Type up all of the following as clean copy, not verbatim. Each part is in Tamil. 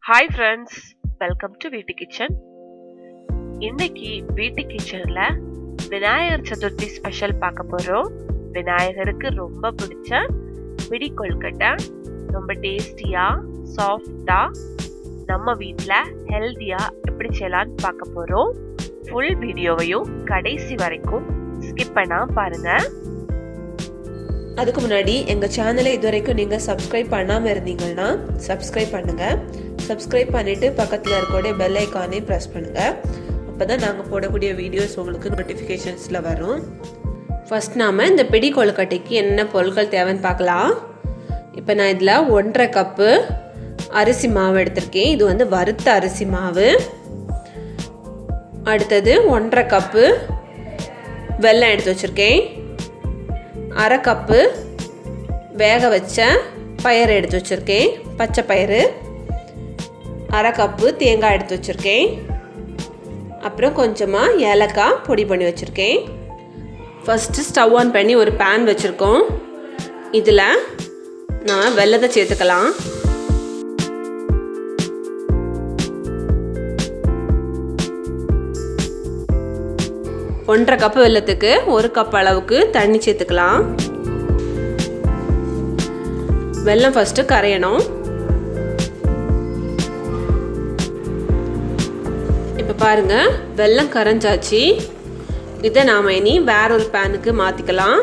ஹாய் ஃப்ரெண்ட்ஸ், வெல்கம் டு வீட்டு கிச்சன். இன்னைக்கு வீட்டு கிச்சன்ல விநாயகர் சதுர்த்தி ஸ்பெஷல் பார்க்க போறோம். விநாயகருக்கு ரொம்ப பிடிச்ச பிடி கொழுக்கட்டை ரொம்ப டேஸ்டியா சாஃப்டா நம்ம வீட்டில் ஹெல்தியா எப்படி செய்யலான்னு பார்க்க போறோம். ஃபுல் வீடியோவையும் கடைசி வரைக்கும் ஸ்கிப் பண்ணாம பாருங்க. அதுக்கு முன்னாடி எங்கள் சேனலை இதுவரைக்கும் நீங்கள் சப்ஸ்கிரைப் பண்ணாமல் இருந்தீங்கன்னா சப்ஸ்கிரைப் பண்ணுங்கள். சப்ஸ்கிரைப் பண்ணிவிட்டு பக்கத்தில் இருக்கக்கூடிய பெல் ஐக்கானே ப்ரெஸ் பண்ணுங்கள். அப்போ தான் நாங்கள் போடக்கூடிய வீடியோஸ் உங்களுக்கு நோட்டிஃபிகேஷன்ஸில் வரும். ஃபஸ்ட் நாம் இந்த பிடி கொழுக்கட்டைக்கு என்ன பொருட்கள் தேவைன்னு பார்க்கலாம். இப்போ நான் இதில் 1.5 கப்பு அரிசி மாவு எடுத்திருக்கேன். இது வந்து வறுத்த அரிசி மாவு. அடுத்தது 1.5 கப்பு வெல்லம் எடுத்து வச்சுருக்கேன். 1/2 கப்பு வேக வச்ச பயிறு எடுத்து வச்சுருக்கேன், பச்சை பயிறு. 1/2 கப்பு தேங்காய் எடுத்து வச்சுருக்கேன். அப்புறம் கொஞ்சமாக ஏலக்காய் பொடி பண்ணி வச்சுருக்கேன். ஃபஸ்ட்டு ஸ்டவ் ஆன் பண்ணி ஒரு பேன் வச்சுருக்கோம். இதில் நான் வெல்லத்தை சேர்த்துக்கலாம். ஒன்றரை கப்பு வெல்லத்துக்கு 1 கப் அளவுக்கு தண்ணி சேர்த்துக்கலாம். வெல்லம் ஃபஸ்ட்டு கரையணும். இப்போ பாருங்க, வெல்லம் கரைஞ்சாச்சு. இதை நாம் இனி வேற ஒரு பேனுக்கு மாற்றிக்கலாம்.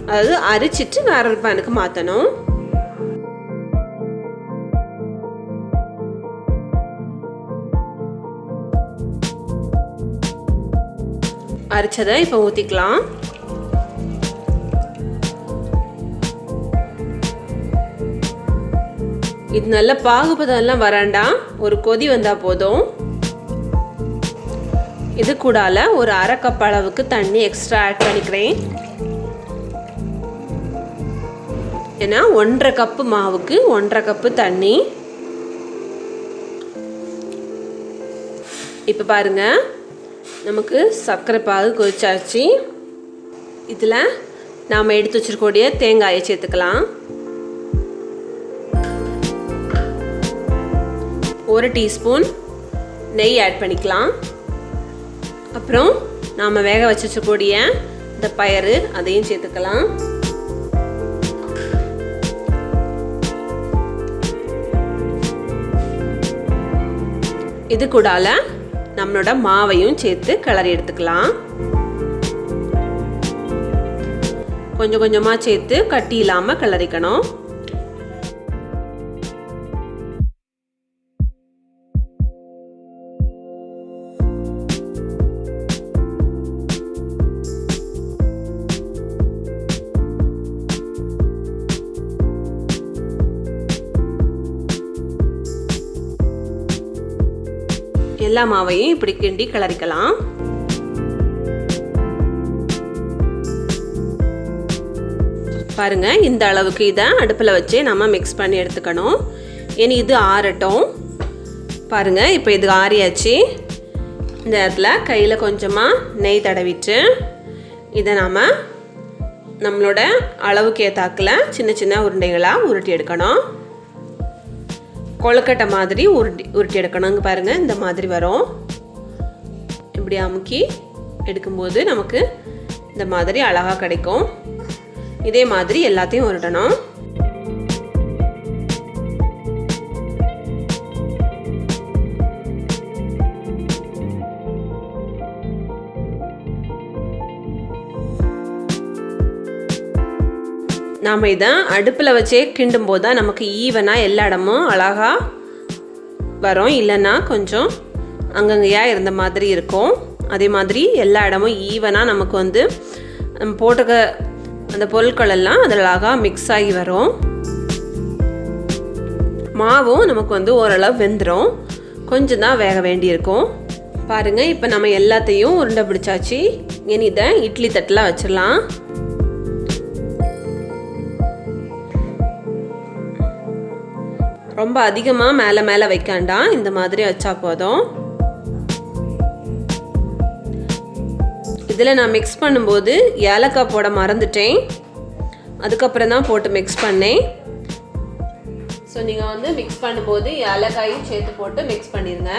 அதாவது அரிச்சிட்டு வேற ஒரு பேனுக்கு மாற்றணும். அரைச்சதை இப்போ ஊற்றிக்கலாம். இது நல்ல பாகுபதம்லாம் வராண்டாம், ஒரு கொதி வந்தால் போதும். இது கூடால ஒரு 1/2 கப் அளவுக்கு தண்ணி எக்ஸ்ட்ரா ஆட் பண்ணிக்கிறேன். ஏன்னா 1.5 கப்பு மாவுக்கு 1.5 கப்பு தண்ணி. இப்போ பாருங்க, நமக்கு சர்க்கரை பாகு கொதிச்சாச்சு. இதில் நாம் எடுத்து வச்சிருக்கக்கூடிய தேங்காயை சேர்த்துக்கலாம். 1 டீஸ்பூன் நெய் ஆட் பண்ணிக்கலாம். அப்புறம் நாம் வேக வச்சிருக்கக்கூடிய இந்த பயிறு அதையும் சேர்த்துக்கலாம். இது கூடால நம்மளோட மாவையும் சேர்த்து கிளறி எடுத்துக்கலாம். கொஞ்சம் கொஞ்சமாக சேர்த்து கட்டி இல்லாமல் கிளறிக்கணும். எல்லா மாவையும் இப்படி கிண்டி கிளறிக்கலாம். பாருங்க, இந்த அளவுக்கு இதை அடுப்பில் வச்சு நம்ம மிக்ஸ் பண்ணி எடுத்துக்கணும். இனி இது ஆறட்டும். பாருங்க, இப்போ இது ஆறியாச்சு. இந்த இடத்துல கையில் கொஞ்சமாக நெய் தடவிட்டு இதை நாம் நம்மளோட அளவுக்கு ஏற்றாக்கில் சின்ன சின்ன உருண்டைகளாக உருட்டி எடுக்கணும். கொழுக்கட்டை மாதிரி உருட்டி எடுக்கணும். இங்கே பாருங்கள், இந்த மாதிரி வரும். இப்படி அமுக்கி எடுக்கும்போது நமக்கு இந்த மாதிரி அழகாக கிடைக்கும். இதே மாதிரி எல்லாத்தையும் உருட்டணும். நாம் இதை அடுப்பில் வச்சே கிண்டும் போது தான் நமக்கு ஈவனாக எல்லா இடமும் அழகாக வரும். இல்லைன்னா கொஞ்சம் அங்கங்கேயாக இருந்த மாதிரி இருக்கும். அதே மாதிரி எல்லா இடமும் ஈவனாக நமக்கு வந்து நம்ம போட்டுக்க அந்த பொருட்கள் எல்லாம் அதில் அழகாக மிக்ஸ் ஆகி வரும். மாவும் நமக்கு வந்து ஓரளவு வெந்துடும். கொஞ்சம் தான் வேக வேண்டியிருக்கும். பாருங்கள், இப்போ நம்ம எல்லாத்தையும் உருண்டை பிடிச்சாச்சு. இனி இதை இட்லி தட்டில் வச்சிடலாம். ரொம்ப அதிகமாக மேலே மேலே வைக்காண்டாம், இந்த மாதிரி வச்சா போதும். இதில் நான் மிக்ஸ் பண்ணும்போது ஏலக்காய் போட மறந்துட்டேன். அதுக்கப்புறம் தான் போட்டு மிக்ஸ் பண்ணேன். ஸோ நீங்கள் வந்து மிக்ஸ் பண்ணும்போது ஏலக்காயும் சேர்த்து போட்டு மிக்ஸ் பண்ணிடுங்க.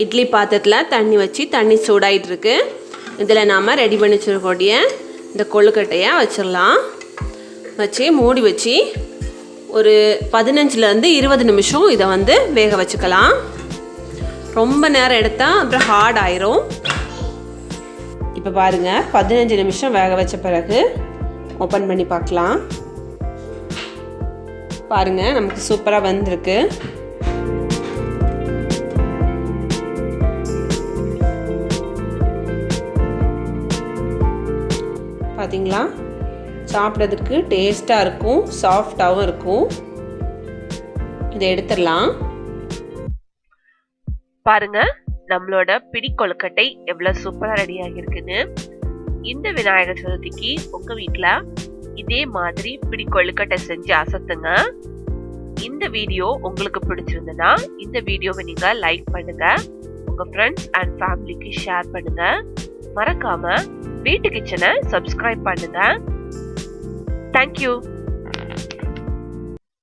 இட்லி பாத்திரத்தில் தண்ணி வச்சு தண்ணி சூடாயிட்டு இருக்கு. இதில் நாம் ரெடி பண்ணி வச்சுருக்கக்கூடிய இந்த கொழுக்கட்டையை வச்சிடலாம். வச்சு மூடி வச்சு ஒரு 15லேருந்து 20 நிமிஷம் இதை வந்து வேக வச்சுக்கலாம். ரொம்ப நேரம் எடுத்தால் அப்புறம் ஹார்ட் ஆயிரும். இப்போ பாருங்கள், 15 நிமிஷம் வேக வச்ச பிறகு ஓப்பன் பண்ணி பார்க்கலாம். பாருங்கள், நமக்கு சூப்பராக வந்திருக்கு. பார்த்தீங்களா, சாப்பிட்றதுக்கு டேஸ்ட்டாக இருக்கும், சாஃப்டாகவும் இருக்கும். இதை எடுத்துடலாம். பாருங்க, நம்மளோட பிடி கொழுக்கட்டை எவ்வளவு சூப்பரா ரெடி ஆகிருக்குன்னு. இந்த விநாயகர் சதுர்த்திக்கு உங்க வீட்ல இதே மாதிரி பிடி கொழுக்கட்டை செஞ்சு அசத்துங்க. இந்த வீடியோ உங்களுக்கு பிடிச்சிருந்ததுன்னா இந்த வீடியோவை நீங்க லைக் பண்ணுங்க, உங்க ஃப்ரெண்ட்ஸ் அண்ட் ஃபேமிலிக்கு ஷேர் பண்ணுங்க. மறக்காம வீட்டு கிச்சனை சப்ஸ்கிரைப் பண்ணுங்க. தேங்க்யூ.